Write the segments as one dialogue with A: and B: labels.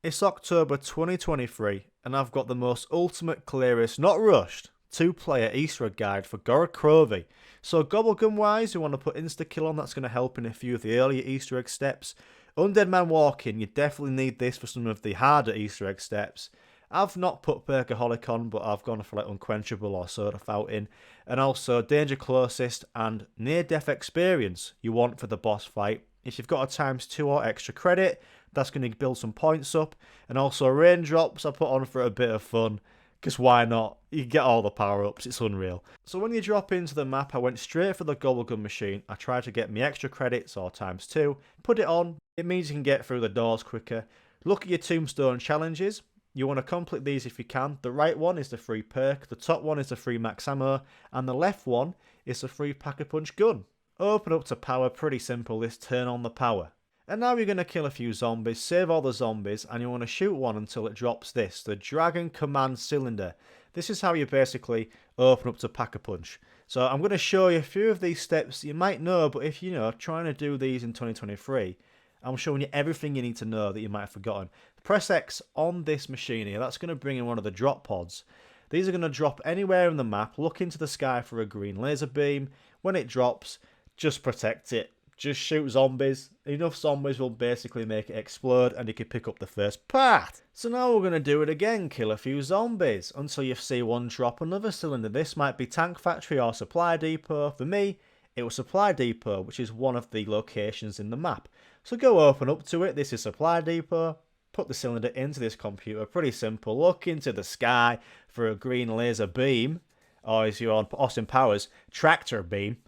A: It's October 2023 and I've got the most ultimate clearest, not rushed, 2-player Easter egg guide for GOROD KROVI. So gobblegum wise, you want to put insta-kill on, that's going to help in a few of the earlier Easter egg steps. Undead Man Walking, you definitely need this for some of the harder Easter egg steps. I've not put Perkaholic on, but I've gone for like Unquenchable or Soda Fountain. And also Danger Closest and Near Death Experience you want for the boss fight. If you've got a ×2 or extra credit, that's going to build some points up. And also Raindrops I put on for a bit of fun, because why not? You get all the power-ups, it's unreal. So when you drop into the map, I went straight for the gobblegum machine. I tried to get me extra credits or ×2, put it on. It means you can get through the doors quicker. Look at your tombstone challenges. You want to complete these if you can. The right one is the free perk, the top one is the free max ammo, and the left one is the free pack-a-punch gun. Open up to power, pretty simple this, turn on the power. And now you're going to kill a few zombies, save all the zombies, and you want to shoot one until it drops this, the Dragon Command Cylinder. This is how you basically open up to Pack-a-Punch. So I'm going to show you a few of these steps you might know, but if you're trying to do these in 2023, I'm showing you everything you need to know that you might have forgotten. Press X on this machine here, that's going to bring in one of the drop pods. These are going to drop anywhere in the map. Look into the sky for a green laser beam. When it drops, just protect it. Just shoot zombies. Enough zombies will basically make it explode and you can pick up the first part. So now we're going to do it again. Kill a few zombies until you see one drop another cylinder. This might be Tank Factory or Supply Depot. For me, it was Supply Depot, which is one of the locations in the map. So go open up to it. This is Supply Depot. Put the cylinder into this computer. Pretty simple. Look into the sky for a green laser beam. Or as you're on Austin Powers, tractor beam.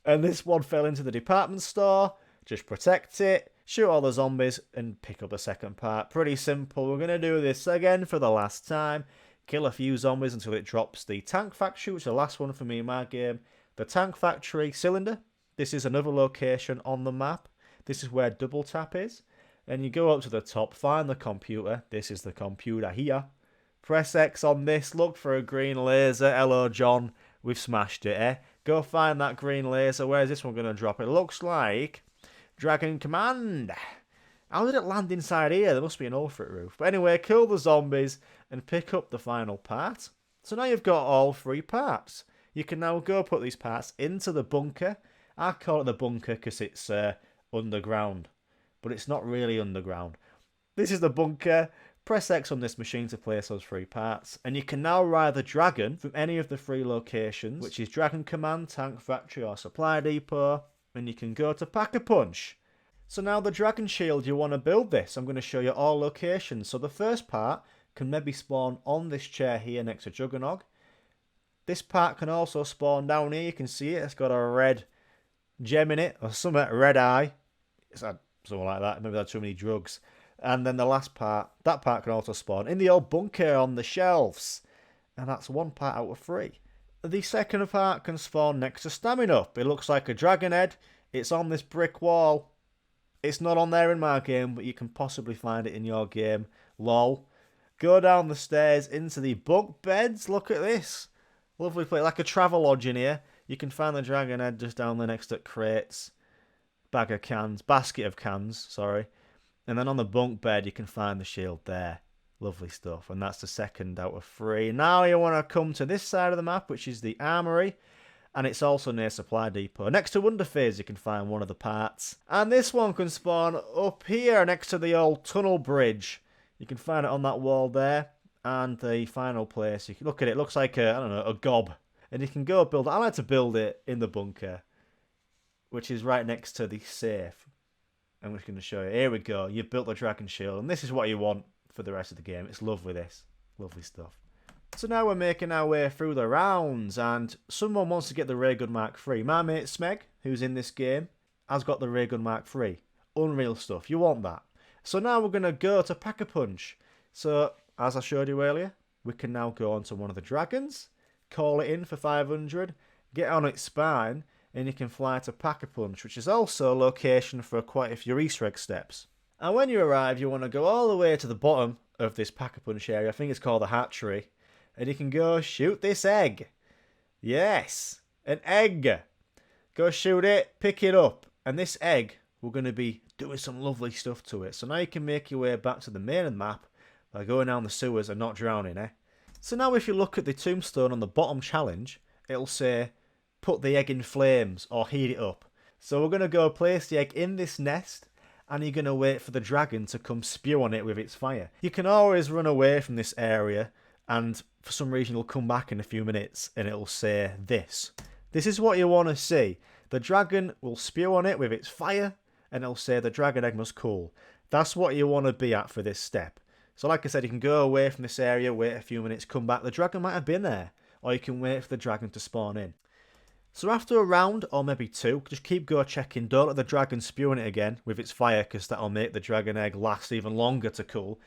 A: And this one fell into the department store. Just protect it, shoot all the zombies, and pick up the second part. Pretty simple. We're going to do this again for the last time. Kill a few zombies until it drops the Tank Factory, which is the last one for me in my game. The Tank Factory cylinder. This is another location on the map. This is where double tap is. And you go up to the top, find the computer. This is the computer here. Press X on this, look for a green laser. Hello, John. We've smashed it, eh? Go find that green laser. Where's this one going to drop? It looks like Dragon Command. How did it land inside here? There must be an hole for it roof. But anyway, kill the zombies and pick up the final part. So now you've got all 3 parts. You can now go put these parts into the bunker. I call it the bunker because it's underground. But it's not really underground. This is the bunker. Press X on this machine to place those 3 parts, and you can now ride the dragon from any of the 3 locations, which is Dragon Command, Tank Factory or Supply Depot, and you can go to Pack-a-Punch. So now the dragon shield, you want to build this. I'm going to show you all locations. So the first part can maybe spawn on this chair here next to Juggernog. This part can also spawn down here, you can see it, it's got a red gem in it, or something, red eye. It's had something like that, maybe they had too many drugs. And then the last part, that part can also spawn in the old bunker on the shelves. And that's 1 part out of 3. The second part can spawn next to Stamina. It looks like a dragon head. It's on this brick wall. It's not on there in my game, but you can possibly find it in your game. Lol. Go down the stairs into the bunk beds. Look at this. Lovely place. Like a travel lodge in here. You can find the dragon head just down there next to crates. Bag of cans. Basket of cans, sorry. And then on the bunk bed, you can find the shield there. Lovely stuff. And that's the second out of 3. Now you want to come to this side of the map, which is the armory. And it's also near Supply Depot. Next to Wonderphase, you can find one of the parts. And this one can spawn up here next to the old tunnel bridge. You can find it on that wall there. And the final place, you can look at it. It looks like a, I don't know, a gob. And you can go build it. I like to build it in the bunker, which is right next to the safe. I'm just going to show you. Here we go. You've built the dragon shield. And this is what you want for the rest of the game. It's lovely, this. Lovely stuff. So now we're making our way through the rounds. And someone wants to get the Ray Gun Mark III. My mate Smeg, who's in this game, has got the Ray Gun Mark III. Unreal stuff. You want that. So now we're going to go to Pack-a-Punch. So, as I showed you earlier, we can now go onto one of the dragons. Call it in for 500. Get on its spine. And you can fly to Pack-a-Punch, which is also a location for quite a few Easter egg steps. And when you arrive, you want to go all the way to the bottom of this Pack-a-Punch area. I think it's called the hatchery. And you can go shoot this egg. Yes, an egg. Go shoot it, pick it up. And this egg will going to be doing some lovely stuff to it. So now you can make your way back to the main map by going down the sewers and not drowning, eh? So now if you look at the tombstone on the bottom challenge, it'll say, put the egg in flames or heat it up. So we're going to go place the egg in this nest, and you're going to wait for the dragon to come spew on it with its fire. You can always run away from this area, and for some reason it'll come back in a few minutes and it'll say this. This is what you want to see. The dragon will spew on it with its fire, and it'll say the dragon egg must cool. That's what you want to be at for this step. So like I said, you can go away from this area, wait a few minutes, come back. The dragon might have been there, or you can wait for the dragon to spawn in. So after a round, or maybe two, just keep go checking. Don't let the dragon spew on it again with its fire, because that'll make the dragon egg last even longer to cool.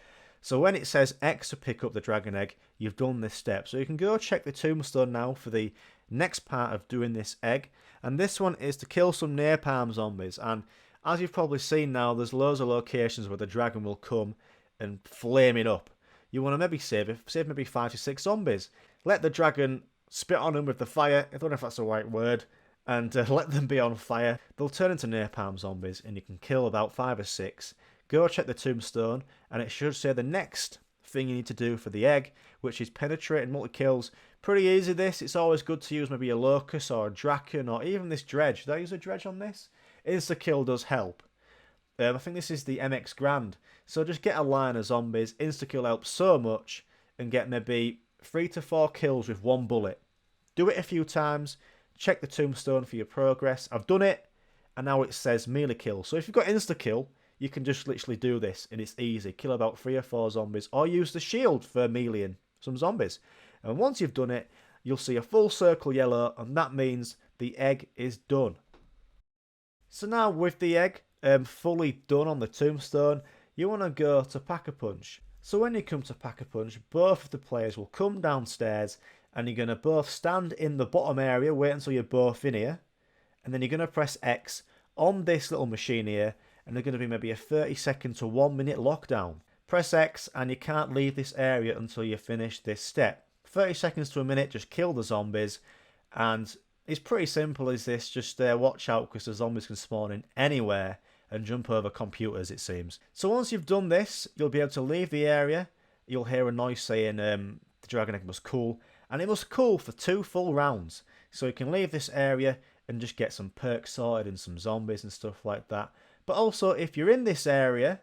A: So when it says X to pick up the dragon egg, you've done this step. So you can go check the tombstone now for the next part of doing this egg. And this one is to kill some napalm zombies. And as you've probably seen now, there's loads of locations where the dragon will come and flame it up. You want to maybe save maybe 5 to 6 zombies. Let the dragon spit on them with the fire, I don't know if that's the right word, and let them be on fire. They'll turn into napalm zombies, and you can kill about 5 or 6. Go check the tombstone, and it should say the next thing you need to do for the egg, which is penetrate and multi-kills. Pretty easy this. It's always good to use maybe a locust or a draken, or even this dredge. Did I use a dredge on this? Insta-kill does help. I think this is the MX Grand. So just get a line of zombies. Insta-kill helps so much, and get maybe 3 to 4 kills with 1 bullet. Do it a few times. Check the tombstone for your progress. I've done it, and now it says melee kill. So if you've got insta-kill, you can just literally do this, and it's easy. Kill about 3 or 4 zombies, or use the shield for meleeing some zombies. And once you've done it, you'll see a full circle yellow, and that means the egg is done. So now with the egg fully done on the tombstone, you want to go to Pack-a-Punch. So when you come to Pack-a-Punch, both of the players will come downstairs, and you're going to both stand in the bottom area, wait until you're both in here, and then you're going to press X on this little machine here, and there's going to be maybe a 30-second to 1 minute lockdown. Press X, and you can't leave this area until you finish this step. 30 seconds to a minute, just kill the zombies, and it's pretty simple as this. Just watch out, because the zombies can spawn in anywhere and jump over computers, it seems. So once you've done this, you'll be able to leave the area. You'll hear a noise saying the dragon egg must cool, and it must cool for 2 full rounds. So you can leave this area and just get some perks sorted and some zombies and stuff like that. But also, if you're in this area,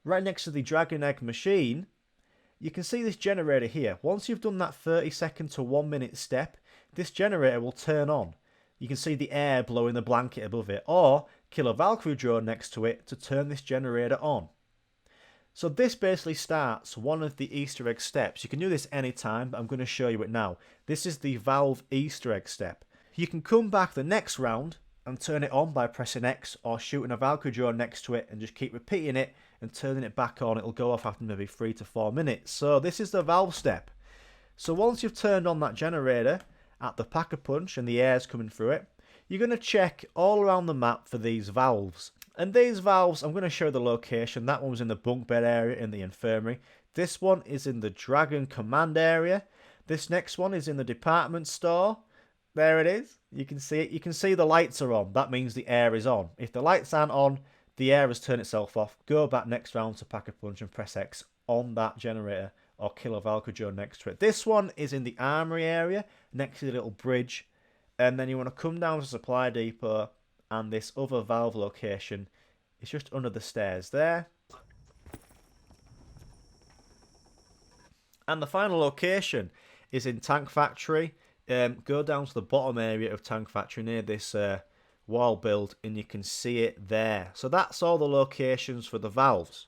A: right next to the dragon egg machine, you can see this generator here. Once you've done that 30-second to 1 minute step, this generator will turn on. You can see the air blowing the blanket above it, or kill a Valkyrie drone next to it to turn this generator on. So this basically starts one of the Easter egg steps. You can do this anytime, but I'm going to show you it now. This is the Valve Easter egg step. You can come back the next round and turn it on by pressing X, or shooting a Valkyrie drone next to it, and just keep repeating it and turning it back on. It'll go off after maybe 3 to 4 minutes. So this is the Valve step. So once you've turned on that generator at the Pack-a-Punch and the air's coming through it, you're going to check all around the map for these valves. And these valves, I'm going to show the location. That one was in the bunk bed area in the infirmary. This one is in the Dragon Command area. This next one is in the department store. There it is. You can see it. You can see the lights are on. That means the air is on. If the lights aren't on, the air has turned itself off. Go back next round to Pack-a-Punch and press X on that generator, or kill a Valkyrie drone next to it. This one is in the armory area, next to the little bridge. And then you want to come down to Supply Depot, and this other valve location is just under the stairs there. And the final location is in Tank Factory. Go down to the bottom area of Tank Factory near this wall build, and you can see it there. So that's all the locations for the valves.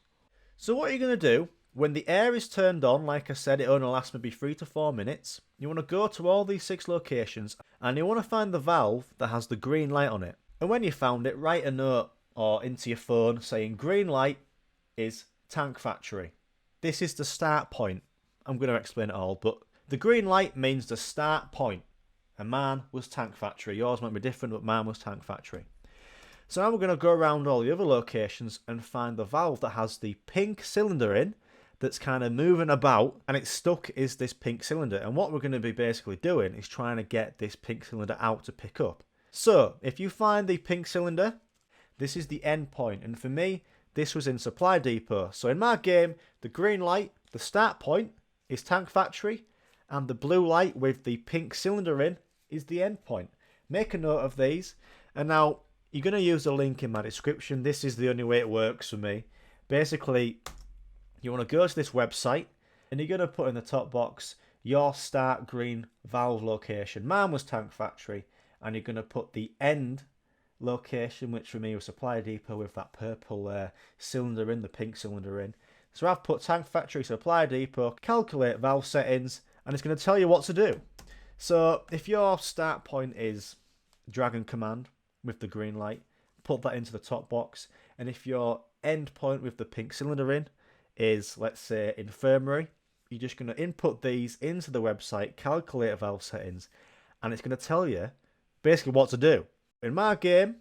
A: So what you're going to do, when the air is turned on, like I said, it only lasts maybe 3 to 4 minutes. You want to go to all these 6 locations, and you want to find the valve that has the green light on it. And when you found it, write a note or into your phone saying green light is Tank Factory. This is the start point. I'm going to explain it all, but the green light means the start point. And mine was Tank Factory. Yours might be different, but mine was Tank Factory. So now we're going to go around all the other locations and find the valve that has the pink cylinder in, that's kind of moving about, and it's stuck is this pink cylinder. And what we're going to be basically doing is trying to get this pink cylinder out to pick up. So if you find the pink cylinder, This is the end point, and for me, this was in Supply Depot. So in my game, the green light, the start point, is Tank Factory, and the blue light with the pink cylinder in is the end point. Make a note of these, and now you're going to use the link in my description. This is the only way it works for me. Basically, you want to go to this website, and you're going to put in the top box your start green valve location. Mine was Tank Factory, and you're going to put the end location, which for me was Supply Depot with that purple cylinder in, the pink cylinder in. So I've put Tank Factory, Supply Depot, calculate valve settings, and it's going to tell you what to do. So if your start point is Dragon Command with the green light, put that into the top box. And if your end point with the pink cylinder in is, let's say, Infirmary, you're just going to input these into the website, calculate valve settings, and it's going to tell you basically what to do. In my game,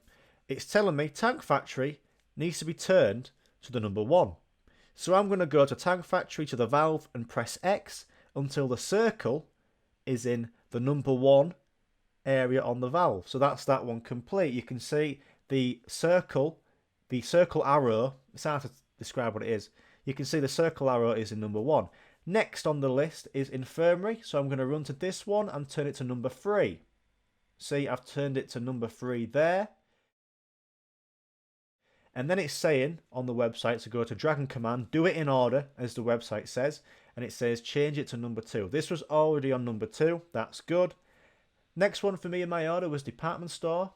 A: it's telling me Tank Factory needs to be turned to the number 1. So I'm going to go to Tank Factory to the valve and press X until the circle is in the number 1 area on the valve. So that's that one complete. You can see the circle arrow. It's hard to describe what it is. You can see the circle arrow is in number 1. Next on the list is Infirmary. So I'm going to run to this one and turn it to number 3. See, I've turned it to number 3 there. And then it's saying on the website to go to Dragon Command, do it in order, as the website says. And it says change it to number 2. This was already on number 2. That's good. Next one for me in my order was Department Store.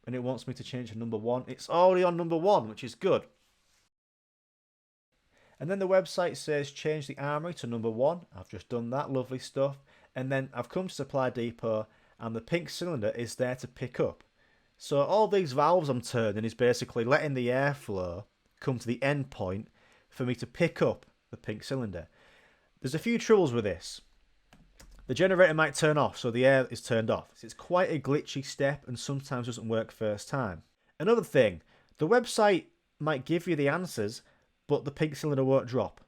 A: And it wants me to change to number 1. It's already on number 1, which is good. And then the website says change the Armory to number 1. I've just done that. Lovely stuff. And then I've come to Supply Depot, and the pink cylinder is there to pick up. So all these valves I'm turning is basically letting the airflow come to the end point for me to pick up the pink cylinder. There's a few troubles with this. The generator might turn off, so the air is turned off. It's quite a glitchy step and sometimes doesn't work first time. Another thing, the website might give you the answers, but the pink cylinder won't drop.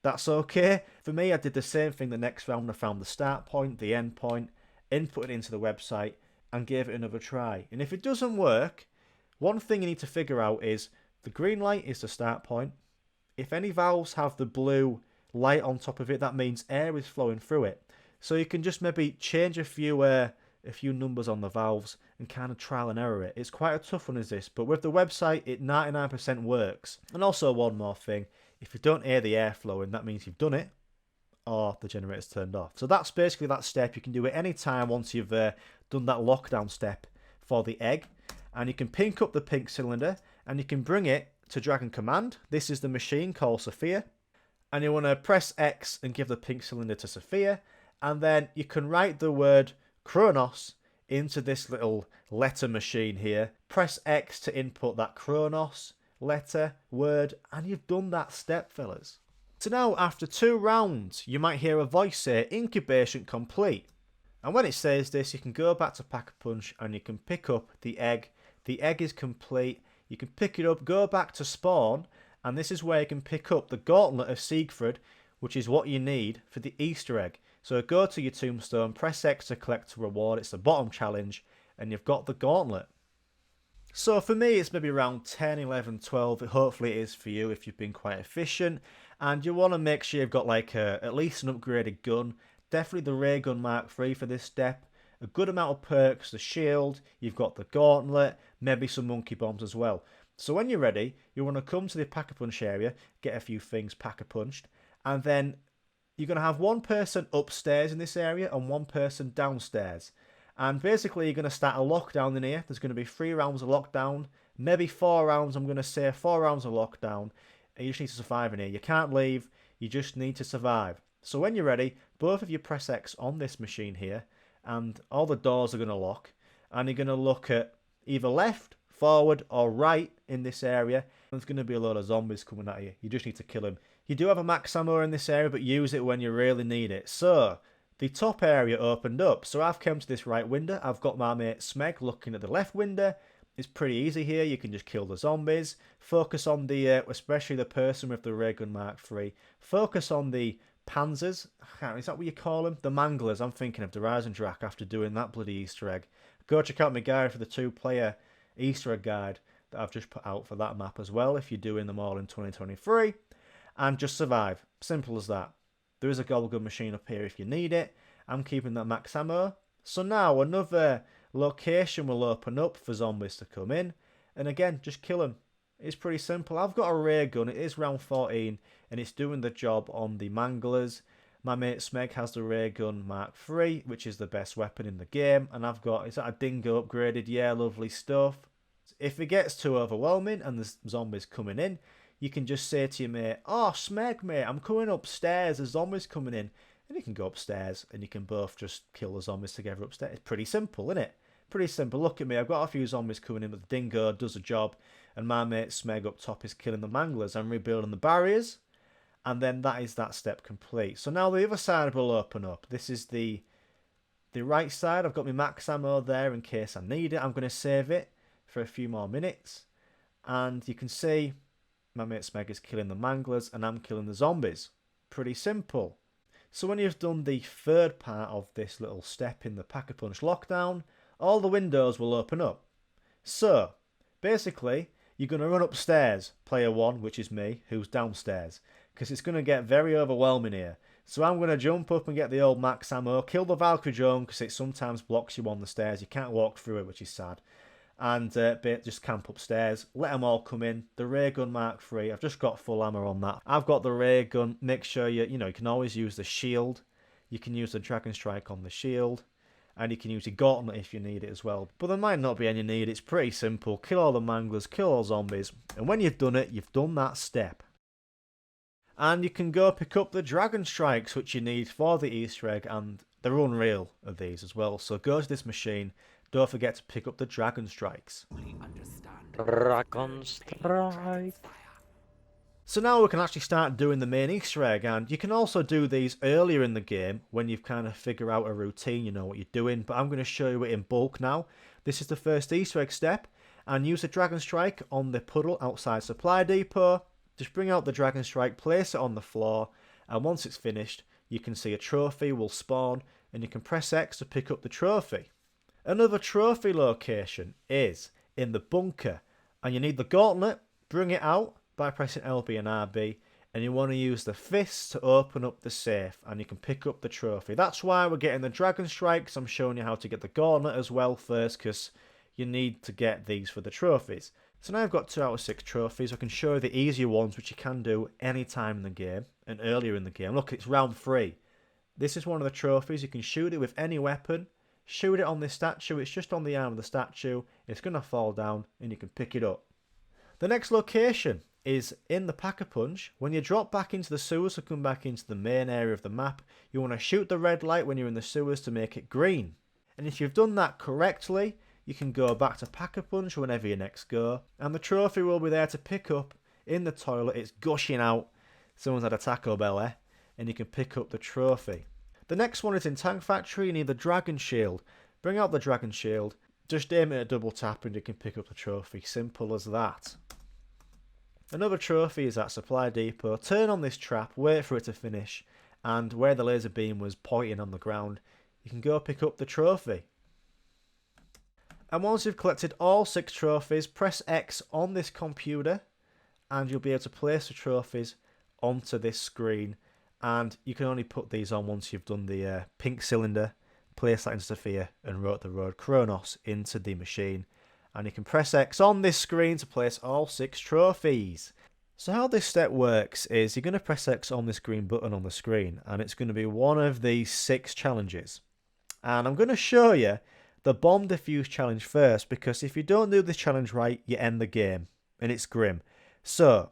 A: That's okay. For me, I did the same thing the next round. I found the start point, the end point, input it into the website, and gave it another try. And if it doesn't work, one thing you need to figure out is the green light is the start point. If any valves have the blue light on top of it, that means air is flowing through it. So you can just maybe change a few numbers on the valves and kind of trial and error it. It's quite a tough one, is this, but with the website, it 99% works. And also one more thing, if you don't hear the air flowing, that means you've done it, or the generator's turned off. So that's basically that step. You can do it any time once you've done that lockdown step for the egg. And you can pink up the pink cylinder, and you can bring it to Dragon Command. This is the machine called Sophia. And you want to press X and give the pink cylinder to Sophia. And then you can write the word Kronos into this little letter machine here. Press X to input that Kronos letter, word, and you've done that step, fellas. So now, after 2 rounds, you might hear a voice say, incubation complete. And when it says this, you can go back to Pack-a-Punch and you can pick up the egg. The egg is complete. You can pick it up, go back to spawn, and this is where you can pick up the Gauntlet of Siegfried, which is what you need for the Easter egg. So go to your tombstone, press X to collect a reward. It's the bottom challenge, and you've got the Gauntlet. So for me, it's maybe around 10, 11, 12. Hopefully it is for you if you've been quite efficient. And you want to make sure you've got like at least an upgraded gun. Definitely the Ray Gun Mark III for this step. A good amount of perks, the shield, you've got the Gauntlet, maybe some monkey bombs as well. So when you're ready, you want to come to the Pack-a-Punch area, get a few things Pack-a-Punched, and then you're going to have one person upstairs in this area and one person downstairs. And basically you're going to start a lockdown in here. There's going to be 3 rounds of lockdown, maybe 4 rounds, I'm going to say 4 rounds of lockdown. And you just need to survive in here. You can't leave, you just need to survive. So when you're ready, both of you press X on this machine here, and all the doors are going to lock, and you're going to look at either left, forward, or right in this area. There's going to be a load of zombies coming at you. You just need to kill them. You do have a max ammo in this area, but use it when you really need it. So the top area opened up. So I've come to this right window. I've got my mate Smeg looking at the left window. It's pretty easy here. You can just kill the zombies. Focus on the, especially the person with the Ray Gun Mark III. Focus on the Panzers. Is that what you call them? The Manglers. I'm thinking of the Drac after doing that bloody Easter egg. Go check out my guide for the 2-player Easter egg guide. that I've just put out for that map as well, if you're doing them all in 2023. And just survive. Simple as that. There is a gobblegun machine up here if you need it. I'm keeping that max ammo. So now another location will open up for zombies to come in. And again, just kill them. It's pretty simple. I've got a ray gun. It is round 14 and it's doing the job on the Manglers. My mate Smeg has the ray gun Mark III, which is the best weapon in the game. And I've got, is that a dingo upgraded? Yeah, lovely stuff. If it gets too overwhelming and there's zombies coming in, you can just say to your mate, oh, Smeg, mate, I'm coming upstairs. There's zombies coming in. And you can go upstairs and you can both just kill the zombies together upstairs. It's pretty simple, isn't it? Pretty simple. Look at me. I've got a few zombies coming in, but the dingo does a job. And my mate Smeg up top is killing the Manglers. I'm rebuilding the barriers. And then that is that step complete. So now the other side will open up. This is the right side. I've got my max ammo there in case I need it. I'm going to save it for a few more minutes. And you can see my mate Smeg is killing the Manglers and I'm killing the zombies. Pretty simple. So when you've done the third part of this little step in the Pack-a-Punch lockdown, all the windows will open up. So, basically, you're going to run upstairs, player 1, which is me, who's downstairs, because it's going to get very overwhelming here. So I'm going to jump up and get the old max ammo, kill the Valkyrie drone, because it sometimes blocks you on the stairs. You can't walk through it, which is sad. And just camp upstairs, let them all come in. The ray gun Mark III, I've just got full ammo on that. I've got the ray gun. Make sure you can always use the shield. You can use the Dragon Strike on the shield. And you can use your Gauntlet if you need it as well. But there might not be any need. It's pretty simple. Kill all the Manglers, kill all zombies. And when you've done it, you've done that step. And you can go pick up the Dragon Strikes, which you need for the Easter egg. And they're unreal of these as well. So go to this machine. Don't forget to pick up the Dragon Strikes.
B: Dragon Strike.
A: So now we can actually start doing the main Easter egg, and you can also do these earlier in the game when you've kind of figured out a routine, you know what you're doing, but I'm going to show you it in bulk now. This is the first Easter egg step, and use the Dragon Strike on the puddle outside Supply Depot. Just bring out the Dragon Strike, place it on the floor, and once it's finished, you can see a trophy will spawn, and you can press X to pick up the trophy. Another trophy location is in the bunker, and you need the Gauntlet. Bring it out by pressing LB and RB, and you want to use the fists to open up the safe, and you can pick up the trophy. That's why we're getting the Dragon Strikes. I'm showing you how to get the Gauntlet as well first, because you need to get these for the trophies. So now I've got 2 out of 6 trophies. I can show you the easier ones, which you can do any time in the game and earlier in the game. Look, it's round 3. This is one of the trophies. You can shoot it with any weapon. Shoot it on this statue. It's just on the arm of the statue. It's going to fall down, and you can pick it up. The next location is in the Pack-a-Punch. When you drop back into the sewers to come back into the main area of the map, you want to shoot the red light when you're in the sewers to make it green. And if you've done that correctly, you can go back to Pack-a-Punch whenever you next go, and the trophy will be there to pick up in the toilet. It's gushing out. Someone's had a Taco Bell, eh? And you can pick up the trophy. The next one is in Tank Factory. You need the Dragon Shield. Bring out the Dragon Shield. Just aim it at a double tap and you can pick up the trophy. Simple as that. Another trophy is at Supply Depot. Turn on this trap, wait for it to finish, and where the laser beam was pointing on the ground, you can go pick up the trophy. And once you've collected all 6 trophies, press X on this computer, and you'll be able to place the trophies onto this screen. And you can only put these on once you've done the pink cylinder, place that into Sophia, and wrote the word Kronos into the machine. And you can press X on this screen to place all 6 trophies. So how this step works is you're going to press X on this green button on the screen, and it's going to be one of these 6 challenges. And I'm going to show you the bomb defuse challenge first, because if you don't do this challenge right, you end the game, and it's grim. So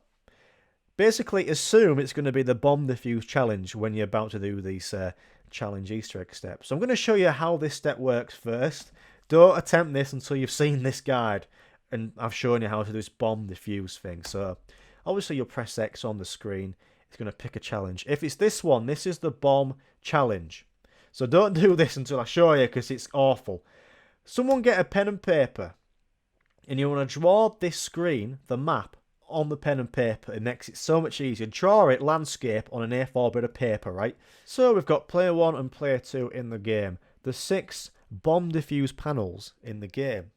A: basically assume it's going to be the bomb defuse challenge when you're about to do these challenge Easter egg steps. So I'm going to show you how this step works first. Don't attempt this until you've seen this guide and I've shown you how to do this bomb defuse thing. So obviously you'll press X on the screen. It's going to pick a challenge. If it's this one, this is the bomb challenge. So don't do this until I show you, because it's awful. Someone get a pen and paper, and you want to draw this screen, the map, on the pen and paper. It makes it so much easier. Draw it landscape on an A4 bit of paper, right? So we've got player 1 and player 2 in the game. The 6 bomb defuse panels in the game.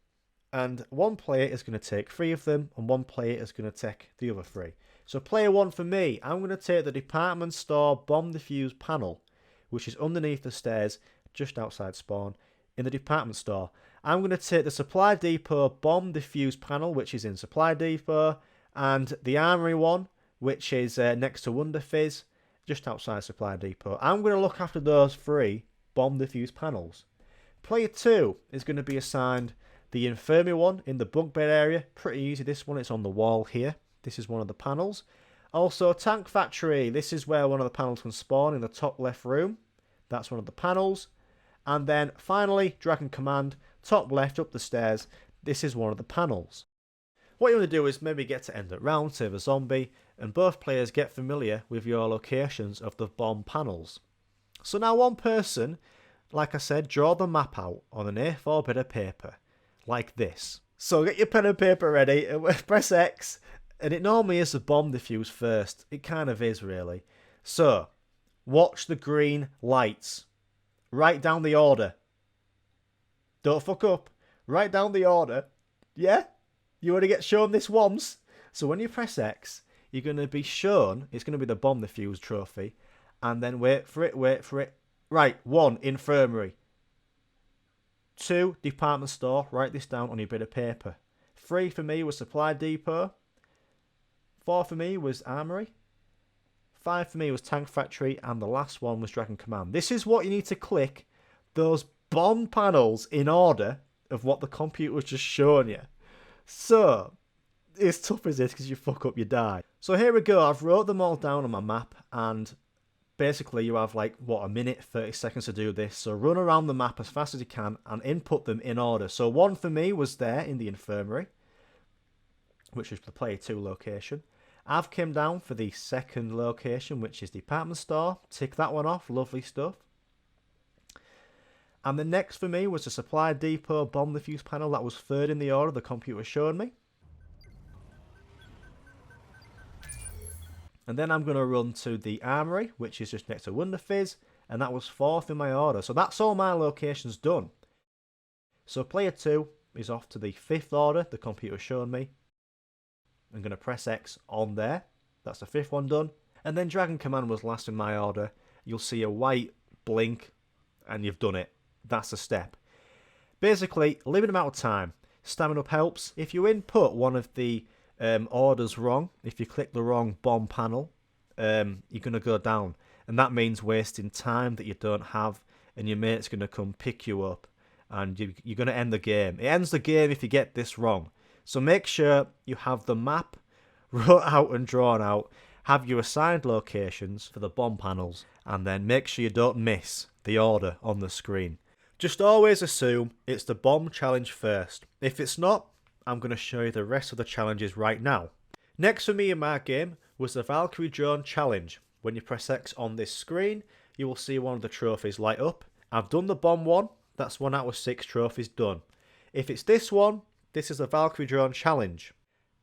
A: And one player is going to take 3 of them, and one player is going to take the other 3. So player 1 for me, I'm going to take the department store bomb defuse panel, which is underneath the stairs just outside spawn in the department store. I'm going to take the supply depot bomb defuse panel, which is in supply depot, and the armory one, which is next to Wonder Fizz, just outside supply depot. I'm going to look after those 3 bomb defuse panels. Player 2 is going to be assigned the infirmary one in the bunk bed area. Pretty easy, this one. It's on the wall here. This is one of the panels. Also, tank factory. This is where one of the panels can spawn in the top left room. That's one of the panels. And then finally, Dragon Command, top left up the stairs. This is one of the panels. What you want to do is maybe get to end of round, save a zombie, and both players get familiar with your locations of the bomb panels. So now one person, like I said, draw the map out on an A4 bit of paper, like this. So get your pen and paper ready, and press X, and it normally is the bomb defuse first. It kind of is, really. So, watch the green lights. Write down the order. Don't fuck up. Write down the order. Yeah? You want to get shown this once? So when you press X, you're going to be shown, it's going to be the bomb defuse trophy, and then wait for it. Right, 1, infirmary. 2, department store. Write this down on your bit of paper. 3 for me was supply depot. 4 for me was armory. 5 for me was tank factory, and the last one was Dragon Command. This is what you need to click, those bomb panels in order of what the computer was just showing you. So, it's tough as this because you fuck up, you die. So here we go, I've wrote them all down on my map, and basically you have like, what, a minute, 30 seconds to do this. So run around the map as fast as you can and input them in order. So 1 for me was there in the infirmary, which is the player 2 location. I've come down for the second location, which is department store. Tick that one off, lovely stuff. And the next for me was the supply depot bomb defuse panel. That was 3rd in the order the computer showed me. And then I'm going to run to the armory, which is just next to Wonder Fizz, and that was 4th in my order. So that's all my locations done. So player 2 is off to the 5th order the computer showed me. I'm going to press X on there. That's the 5th one done. And then Dragon Command was last in my order. You'll see a white blink, and you've done it. That's the step. Basically, limited amount of time. Stamina up helps. If you input one of the orders wrong, if you click the wrong bomb panel, you're going to go down. And that means wasting time that you don't have, and your mate's going to come pick you up, and you're going to end the game. It ends the game if you get this wrong. So make sure you have the map wrote out and drawn out, have your assigned locations for the bomb panels, and then make sure you don't miss the order on the screen. Just always assume it's the bomb challenge first. If it's not, I'm going to show you the rest of the challenges right now. Next for me in my game was the Valkyrie drone challenge. When you press X on this screen, you will see one of the trophies light up. I've done the bomb one, that's 1 out of 6 trophies done. If it's this one, this is the Valkyrie drone challenge.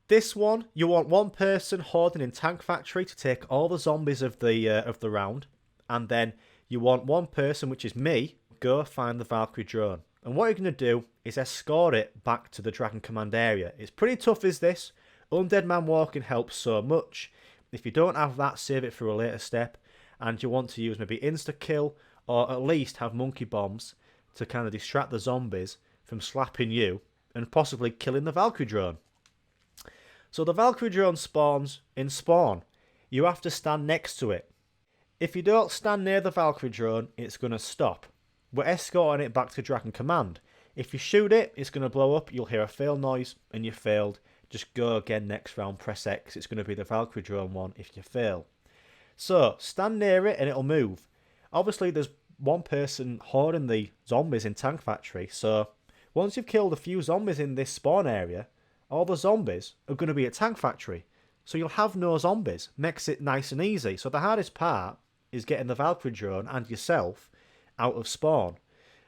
A: This one, you want one person hoarding in tank factory to take all the zombies of the round, and then you want one person, which is me, go find the Valkyrie drone. And what you're going to do is escort it back to the Dragon Command area. It's pretty tough as this. Undead Man walking helps so much. If you don't have that, save it for a later step. And you want to use maybe insta-kill, or at least have monkey bombs to kind of distract the zombies from slapping you and possibly killing the Valkyrie drone. So the Valkyrie drone spawns in spawn. You have to stand next to it. If you don't stand near the Valkyrie drone, it's going to stop. We're escorting it back to Dragon Command. If you shoot it, it's going to blow up. You'll hear a fail noise and you failed. Just go again next round, press X. It's going to be the Valkyrie drone one if you fail. So, stand near it and it'll move. Obviously, there's one person hoarding the zombies in Tank Factory. So, once you've killed a few zombies in this spawn area, all the zombies are going to be at Tank Factory. So you'll have no zombies. Makes it nice and easy. So the hardest part is getting the Valkyrie drone and yourself out of spawn.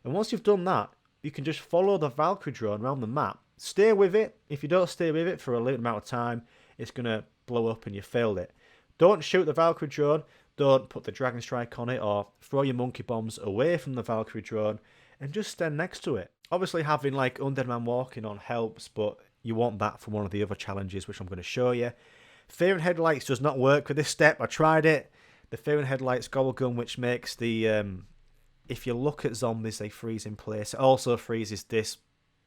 A: And once you've done that, you can just follow the Valkyrie drone around the map. Stay with it. If you don't stay with it for a limited amount of time, it's going to blow up and you failed it. Don't shoot the Valkyrie drone. Don't put the Dragon Strike on it or throw your monkey bombs away from the Valkyrie drone. and just stand next to it. Obviously having like Undead Man Walking on helps, but you want that for one of the other challenges, which I'm going to show you. Fear and Headlights does not work for this step. I tried it. The Fear and Headlights gobble gun, which makes the if you look at zombies, they freeze in place. It also freezes this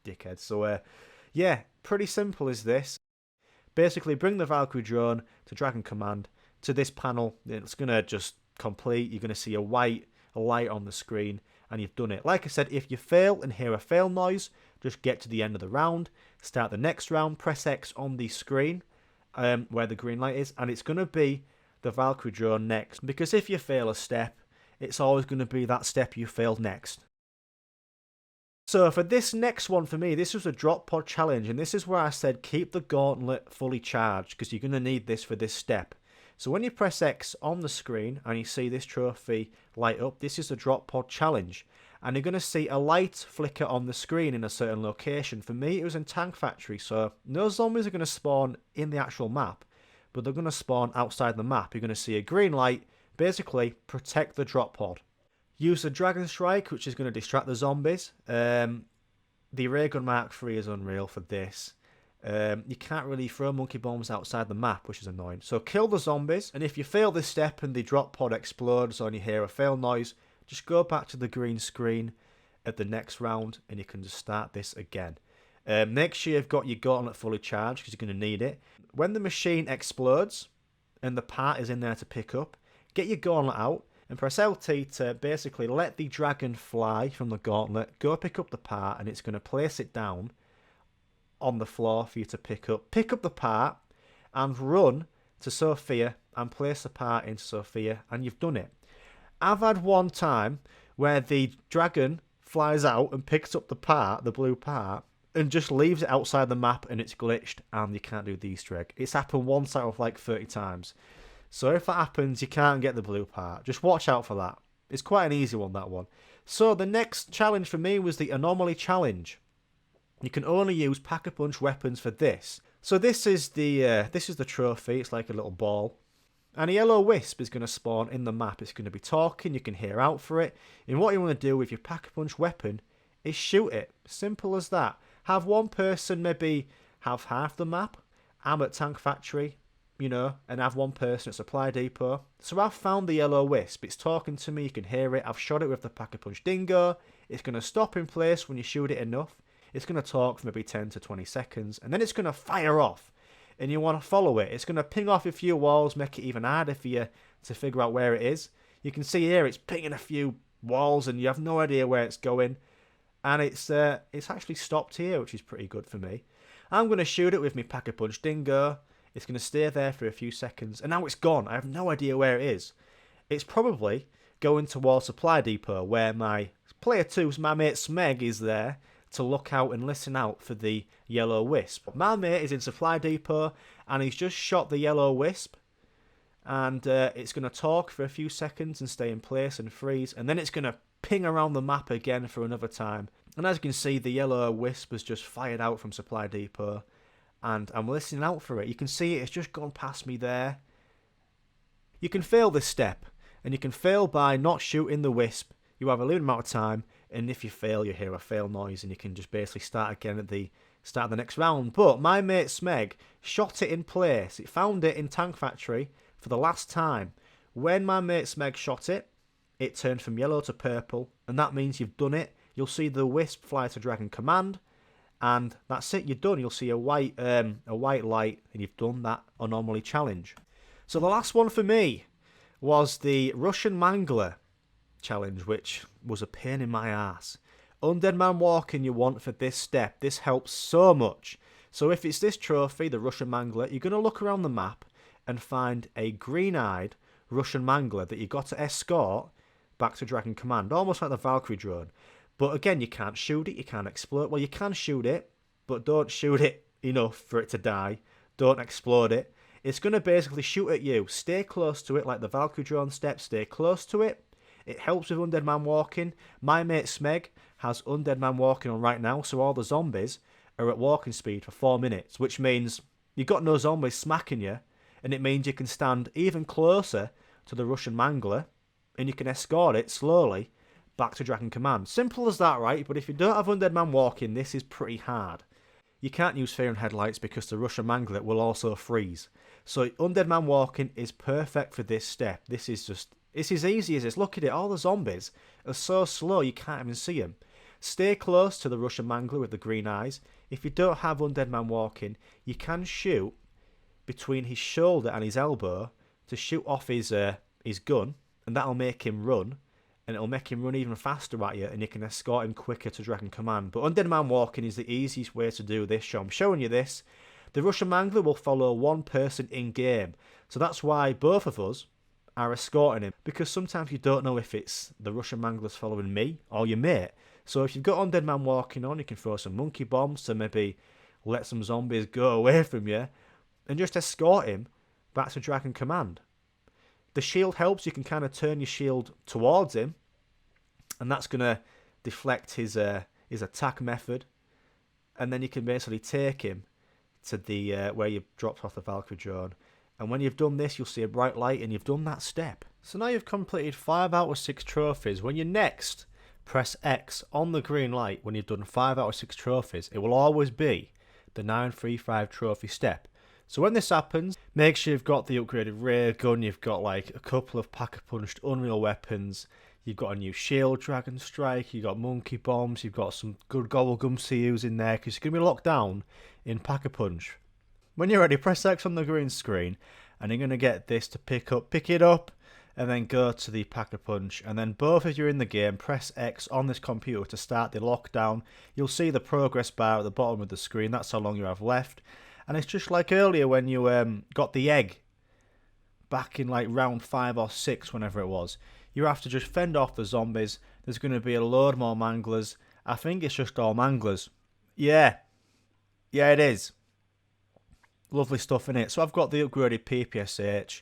A: dickhead. So yeah, pretty simple is this. Basically, bring the Valkyrie drone to Dragon Command to this panel. It's going to just complete. You're going to see a white light on the screen, and you've done it. Like I said, if you fail and hear a fail noise, just get to the end of the round, start the next round, press X on the screen where the green light is, and it's going to be the Valkyrie drone next. Because if you fail a step, it's always going to be that step you failed next. So for this next one for me, this was a drop pod challenge, and this is where I said keep the gauntlet fully charged because you're going to need this for this step. So when you press X on the screen and you see this trophy light up, this is the drop pod challenge. And you're going to see a light flicker on the screen in a certain location. For me, it was in Tank Factory, so no zombies are going to spawn in the actual map, but they're going to spawn outside the map. You're going to see a green light, basically protect the drop pod. Use the Dragon Strike, which is going to distract the zombies. The Ray Gun Mark III is unreal for this. You can't really throw monkey bombs outside the map, which is annoying. So kill the zombies, and if you fail this step and the drop pod explodes or you hear a fail noise, just go back to the green screen at the next round and you can just start this again. Make sure you've got your gauntlet fully charged because you're going to need it. When the machine explodes and the part is in there to pick up, get your gauntlet out and press LT to basically let the dragon fly from the gauntlet, go pick up the part, and it's going to place it down on the floor for you to pick up. Pick up the part and run to Sophia and place the part into Sophia, and you've done it. I've had one time where the dragon flies out and picks up the part, the blue part, and just leaves it outside the map and it's glitched and you can't do the Easter egg. It's happened once out of like 30 times. So if that happens, you can't get the blue part. Just watch out for that. It's quite an easy one, that one. So the next challenge for me was the Anomaly challenge. You can only use Pack-a-Punch weapons for this. So this is the trophy. It's like a little ball. And a yellow wisp is going to spawn in the map. It's going to be talking. You can hear out for it. And what you want to do with your Pack-a-Punch weapon is shoot it. Simple as that. Have one person maybe have half the map. I'm at Tank Factory, you know, and have one person at Supply Depot. So I've found the yellow wisp. It's talking to me. You can hear it. I've shot it with the Pack-a-Punch dingo. It's going to stop in place when you shoot it enough. It's going to talk for maybe 10 to 20 seconds. And then it's going to fire off. And you want to follow it. It's going to ping off a few walls, make it even harder for you to figure out where it is. You can see here it's pinging a few walls and you have no idea where it's going. And it's actually stopped here, which is pretty good for me. I'm going to shoot it with my Pack-a-Punch dingo. It's going to stay there for a few seconds. And now it's gone. I have no idea where it is. It's probably going towards Supply Depot where my player 2's, my mate Smeg, is there to look out and listen out for the yellow wisp. My mate is in Supply Depot and he's just shot the yellow wisp. And it's going to talk for a few seconds and stay in place and freeze. And then it's going to ping around the map again for another time. And as you can see, the yellow wisp has just fired out from Supply Depot. And I'm listening out for it. You can see it's just gone past me there. You can fail this step. And you can fail by not shooting the wisp. You have a limited amount of time. And if you fail, you hear a fail noise. And you can just basically start again at the start of the next round. But my mate Smeg shot it in place. It found it in Tank Factory for the last time. When my mate Smeg shot it, it turned from yellow to purple. And that means you've done it. You'll see the wisp fly to Dragon Command. And that's it, you're done. You'll see a white light, and you've done that Anomaly challenge. So the last one for me was the Russian Mangler challenge, which was a pain in my ass. Undead Man Walking you want for this step. This helps so much. So if it's this trophy, the Russian Mangler, you're going to look around the map and find a green-eyed Russian Mangler that you've got to escort back to Dragon Command, almost like the Valkyrie drone. But again, you can't shoot it, you can't explode. Well, you can shoot it, but don't shoot it enough for it to die. Don't explode it. It's going to basically shoot at you. Stay close to it, like the Valkyrie drone step. Stay close to it. It helps with Undead Man Walking. My mate Smeg has Undead Man Walking on right now, so all the zombies are at walking speed for 4 minutes, which means you've got no zombies smacking you, and it means you can stand even closer to the Russian Mangler, and you can escort it slowly back to Dragon Command. Simple as that, right? But if you don't have Undead Man walking, this is pretty hard. You can't use Fear and Headlights because the Russian Mangler will also freeze. So Undead Man walking is perfect for this step. This is as easy as this. Look at it, all the zombies are so slow you can't even see them. Stay close to the Russian Mangler with the green eyes. If you don't have Undead Man walking, you can shoot between his shoulder and his elbow to shoot off his gun, and that'll make him run. And it'll make him run even faster at you, and you can escort him quicker to Dragon Command. But Undead Man walking is the easiest way to do this, so I'm showing you this. The Russian Mangler will follow one person in-game, so that's why both of us are escorting him, because sometimes you don't know if it's the Russian Mangler's following me or your mate. So if you've got Undead Man walking on, you can throw some monkey bombs to maybe let some zombies go away from you, and just escort him back to Dragon Command. The shield helps. You can kind of turn your shield towards him, and that's going to deflect his attack method. And then you can basically take him to the where you've dropped off the Valkyrie drone. And when you've done this, you'll see a bright light, and you've done that step. So now you've completed 5 out of 6 trophies. When you next press X on the green light, when you've done 5 out of 6 trophies, it will always be the 935 trophy step. So when this happens, make sure you've got the upgraded ray gun, you've got like a couple of pack-a-punched Unreal weapons, you've got a new shield, Dragon Strike, you've got monkey bombs, you've got some good gobblegum CUs in there, because you're going to be locked down in pack-a-punch. When you're ready, press X on the green screen, and you're going to get this to pick it up, and then go to the pack-a-punch, and then both of you in the game, press X on this computer to start the lockdown. You'll see the progress bar at the bottom of the screen, that's how long you have left. And it's just like earlier when you got the egg back in like round 5 or 6, whenever it was. You have to just fend off the zombies. There's going to be a load more manglers. I think it's just all manglers. Yeah, it is. Lovely stuff in it. So I've got the upgraded PPSH,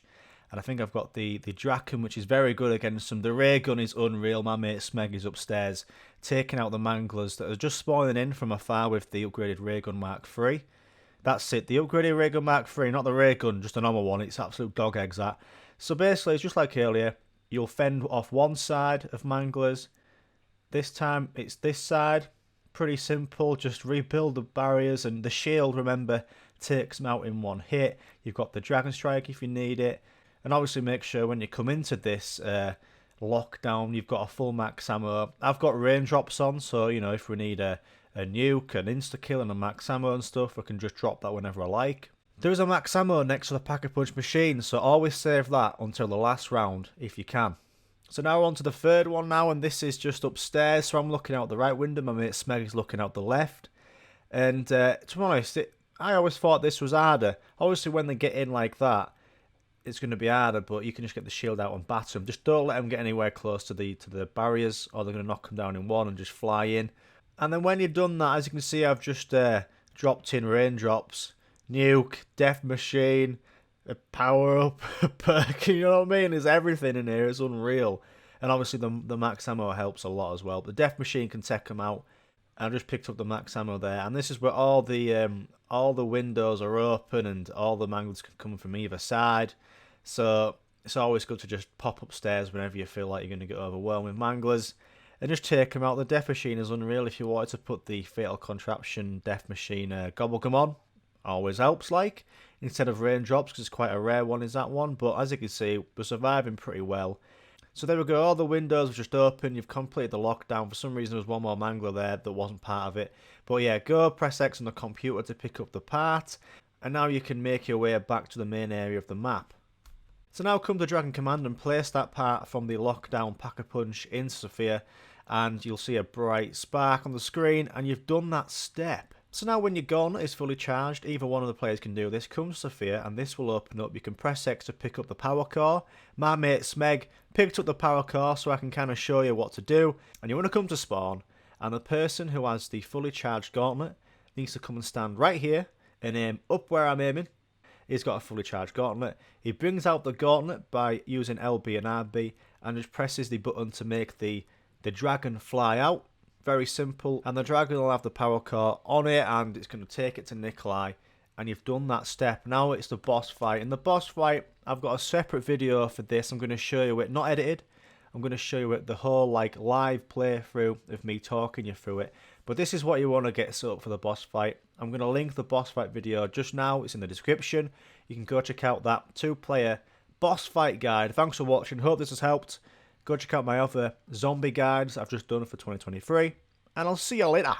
A: and I think I've got the Draken, which is very good against them. The ray gun is unreal. My mate Smeg is upstairs taking out the manglers that are just spawning in from afar with the upgraded ray gun Mark III. That's it, the upgraded ray gun Mark III, not the ray gun, just a normal one. It's absolute dog eggs, that. So basically, it's just like earlier. You'll fend off one side of manglers. This time, it's this side. Pretty simple, just rebuild the barriers. And the shield, remember, takes them out in one hit. You've got the Dragon Strike if you need it. And obviously make sure when you come into this lockdown, you've got a full max ammo. I've got raindrops on, so, you know, if we need a nuke, an insta-kill and a max ammo and stuff, I can just drop that whenever I like. There is a max ammo next to the pack-a-punch machine, so always save that until the last round if you can. So now we're on to the third one now, and this is just upstairs, so I'm looking out the right window, my mate Smeg is looking out the left. And to be honest, I always thought this was harder. Obviously when they get in like that, it's going to be harder, but you can just get the shield out and batter them. Just don't let them get anywhere close to the barriers, or they're going to knock them down in one and just fly in. And then when you've done that, as you can see, I've just dropped in raindrops, nuke, death machine, a power-up, a perk, you know what I mean? There's everything in here, it's unreal. And obviously the max ammo helps a lot as well. The death machine can take them out. I just picked up the max ammo there. And this is where all the windows are open and all the manglers can come from either side. So it's always good to just pop upstairs whenever you feel like you're going to get overwhelmed with manglers. And just take them out. The death machine is unreal. If you wanted to put the fatal contraption death machine gobblegum on, always helps, like, instead of raindrops, because it's quite a rare one is that one. But as you can see, we're surviving pretty well. So there we go, all the windows were just open. You've completed the lockdown. For some reason there was one more mangler there that wasn't part of it. But yeah, go press X on the computer to pick up the part. And now you can make your way back to the main area of the map. So now come to Dragon Command and place that part from the lockdown pack-a-punch in Sophia, and you'll see a bright spark on the screen, and you've done that step. So now when your gun is fully charged, either one of the players can do this. Come to Sophia, and this will open up. You can press X to pick up the power core. My mate Smeg picked up the power core, so I can kind of show you what to do. And you want to come to spawn, and the person who has the fully charged gauntlet needs to come and stand right here and aim up where I'm aiming. He's got a fully charged gauntlet. He brings out the gauntlet by using LB and RB and just presses the button to make the dragon fly out. Very simple. And the dragon will have the power core on it, and it's going to take it to Nikolai. And you've done that step. Now it's the boss fight. In the boss fight, I've got a separate video for this. I'm going to show you it, not edited. I'm going to show you the whole like live playthrough of me talking you through it. But this is what you want to get set up for the boss fight. I'm going to link the boss fight video just now. It's in the description. You can go check out that 2-player boss fight guide. Thanks for watching. Hope this has helped. Go check out my other zombie guides I've just done for 2023. And I'll see you later.